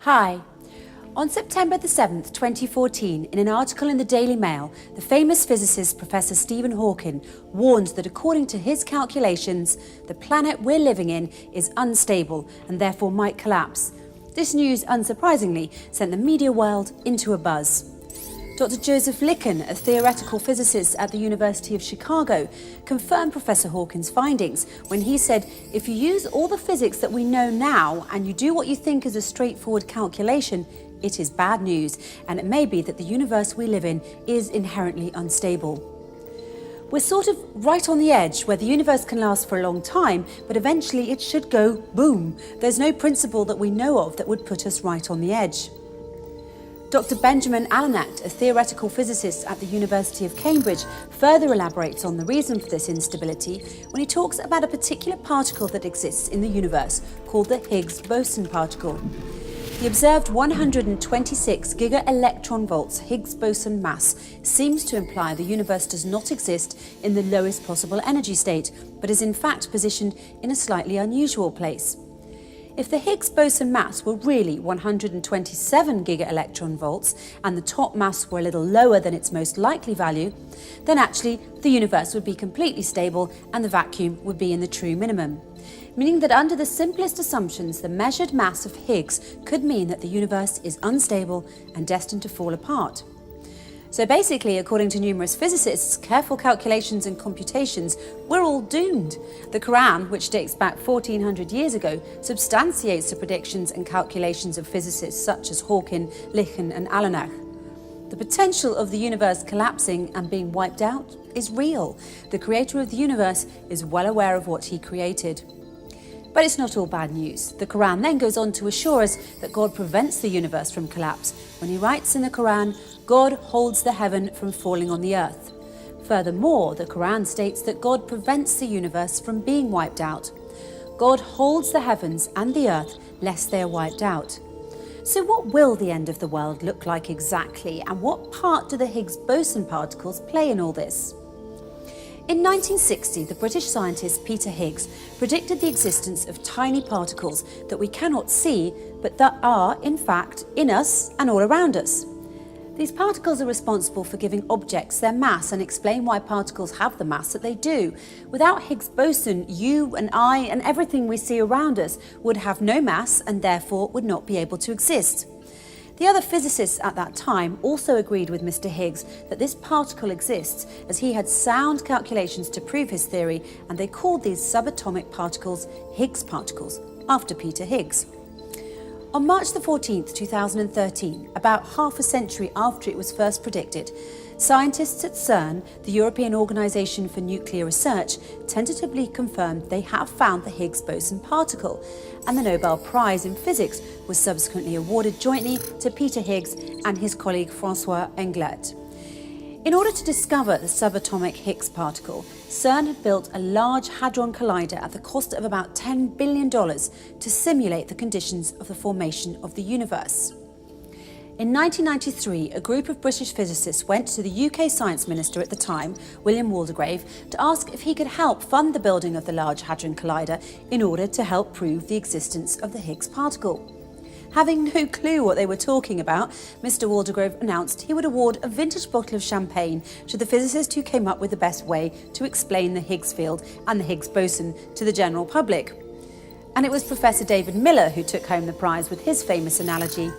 Hi. On September the 7th, 2014, in an article in the Daily Mail, the famous physicist Professor Stephen Hawking warned that according to his calculations, the planet we're living in is unstable and therefore might collapse. This news, unsurprisingly, sent the media world into a buzz. Dr. Joseph Licken, a theoretical physicist at the University of Chicago, confirmed Professor Hawking's findings when he said, if you use all the physics that we know now and you do what you think is a straightforward calculation, it is bad news, and it may be that the universe we live in is inherently unstable. We're sort of right on the edge where the universe can last for a long time, but eventually it should go boom. There's no principle that we know of that would put us right on the edge. Dr. Benjamin Allenat, a theoretical physicist at the University of Cambridge, further elaborates on the reason for this instability when he talks about a particular particle that exists in the universe called the Higgs boson particle. The observed 126 giga-electron-volts Higgs boson mass seems to imply the universe does not exist in the lowest possible energy state, but is in fact positioned in a slightly unusual place. If the Higgs boson mass were really 127 giga-electron-volts and the top mass were a little lower than its most likely value, then actually the universe would be completely stable and the vacuum would be in the true minimum. Meaning that under the simplest assumptions, the measured mass of Higgs could mean that the universe is unstable and destined to fall apart. So basically, according to numerous physicists, careful calculations and computations, we're all doomed. The Quran, which dates back 1400 years ago, substantiates the predictions and calculations of physicists such as Hawking, Licken and Allenach. The potential of the universe collapsing and being wiped out is real. The creator of the universe is well aware of what he created. But it's not all bad news. The Quran then goes on to assure us that God prevents the universe from collapse when he writes in the Quran, God holds the heaven from falling on the earth. Furthermore, the Quran states that God prevents the universe from being wiped out. God holds the heavens and the earth lest they are wiped out. So what will the end of the world look like exactly, and what part do the Higgs boson particles play in all this? In 1960, the British scientist Peter Higgs predicted the existence of tiny particles that we cannot see, but that are, in fact, in us and all around us. These particles are responsible for giving objects their mass and explain why particles have the mass that they do. Without Higgs boson, you and I and everything we see around us would have no mass and therefore would not be able to exist. The other physicists at that time also agreed with Mr. Higgs that this particle exists, as he had sound calculations to prove his theory, and they called these subatomic particles Higgs particles, after Peter Higgs. On March the 14th, 2013, about half a century after it was first predicted, scientists at CERN, the European Organisation for Nuclear Research, tentatively confirmed they have found the Higgs boson particle, and the Nobel Prize in Physics was subsequently awarded jointly to Peter Higgs and his colleague François Englert. In order to discover the subatomic Higgs particle, CERN had built a Large Hadron Collider at the cost of about $10 billion to simulate the conditions of the formation of the universe. In 1993, a group of British physicists went to the UK Science Minister at the time, William Waldegrave, to ask if he could help fund the building of the Large Hadron Collider in order to help prove the existence of the Higgs particle. Having no clue what they were talking about, Mr. Waldegrave announced he would award a vintage bottle of champagne to the physicist who came up with the best way to explain the Higgs field and the Higgs boson to the general public. And it was Professor David Miller who took home the prize with his famous analogy.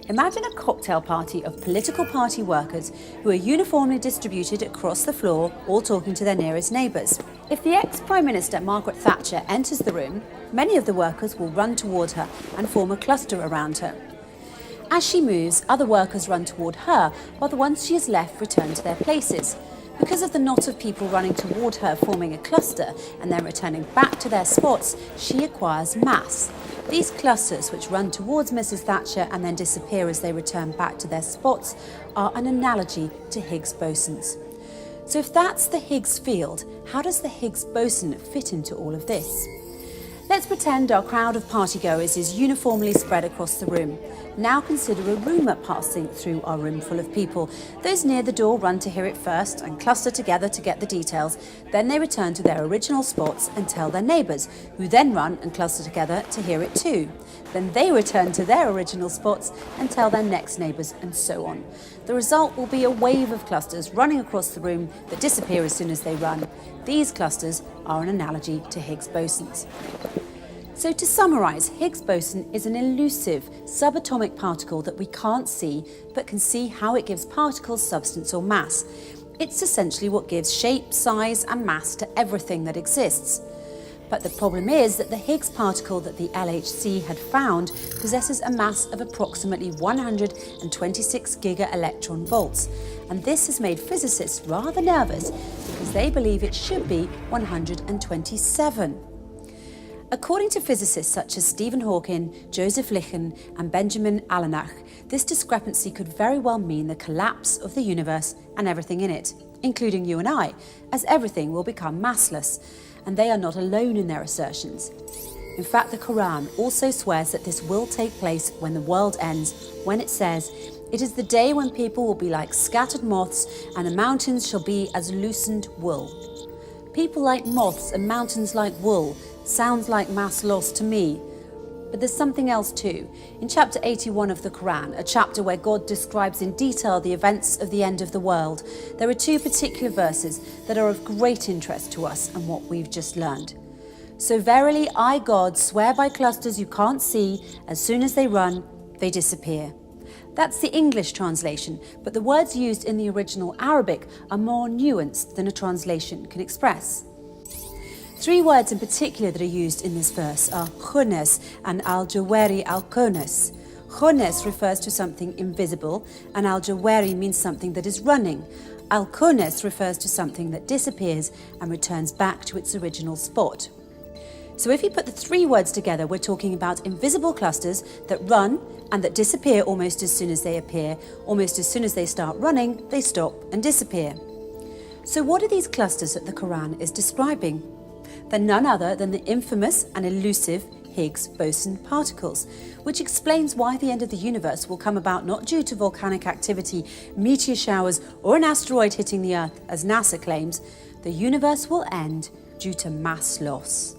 Imagine a cocktail party of political party workers who are uniformly distributed across the floor, all talking to their nearest neighbours. If the ex-Prime Minister Margaret Thatcher enters the room, many of the workers will run toward her and form a cluster around her. As she moves, other workers run toward her, while the ones she has left return to their places. Because of the knot of people running toward her forming a cluster and then returning back to their spots, she acquires mass. These clusters, which run towards Mrs. Thatcher and then disappear as they return back to their spots, are an analogy to Higgs bosons. So if that's the Higgs field, how does the Higgs boson fit into all of this? Let's pretend our crowd of partygoers is uniformly spread across the room. Now consider a rumour passing through our room full of people. Those near the door run to hear it first and cluster together to get the details. Then they return to their original spots and tell their neighbours, who then run and cluster together to hear it too. Then they return to their original spots and tell their next neighbours, and so on. The result will be a wave of clusters running across the room that disappear as soon as they run. These clusters are an analogy to Higgs bosons. So to summarise, Higgs boson is an elusive subatomic particle that we can't see, but can see how it gives particles substance or mass. It's essentially what gives shape, size and mass to everything that exists. But the problem is that the Higgs particle that the LHC had found possesses a mass of approximately 126 giga-electron volts, and this has made physicists rather nervous because they believe it should be 127. According to physicists such as Stephen Hawking, Joseph Litton and Benjamin Allenach, this discrepancy could very well mean the collapse of the universe and everything in it, including you and I, as everything will become massless. And they are not alone in their assertions. In fact, the Quran also swears that this will take place when the world ends, when it says, "It is the day when people will be like scattered moths, and the mountains shall be as loosened wool." People like moths and mountains like wool sounds like mass loss to me. But there's something else too. In chapter 81 of the Quran, a chapter where God describes in detail the events of the end of the world, there are two particular verses that are of great interest to us and what we've just learned. "So verily I, God, swear by clusters you can't see, as soon as they run, they disappear." That's the English translation, but the words used in the original Arabic are more nuanced than a translation can express. Three words in particular that are used in this verse are khunes and al-jawari al-kunes. Khunes refers to something invisible, and al-jawari means something that is running. Al-kunes refers to something that disappears and returns back to its original spot. So if you put the three words together, we're talking about invisible clusters that run and that disappear almost as soon as they appear. Almost as soon as they start running, they stop and disappear. So what are these clusters that the Quran is describing? They're none other than the infamous and elusive Higgs boson particles, which explains why the end of the universe will come about not due to volcanic activity, meteor showers, or an asteroid hitting the Earth, as NASA claims. The universe will end due to mass loss.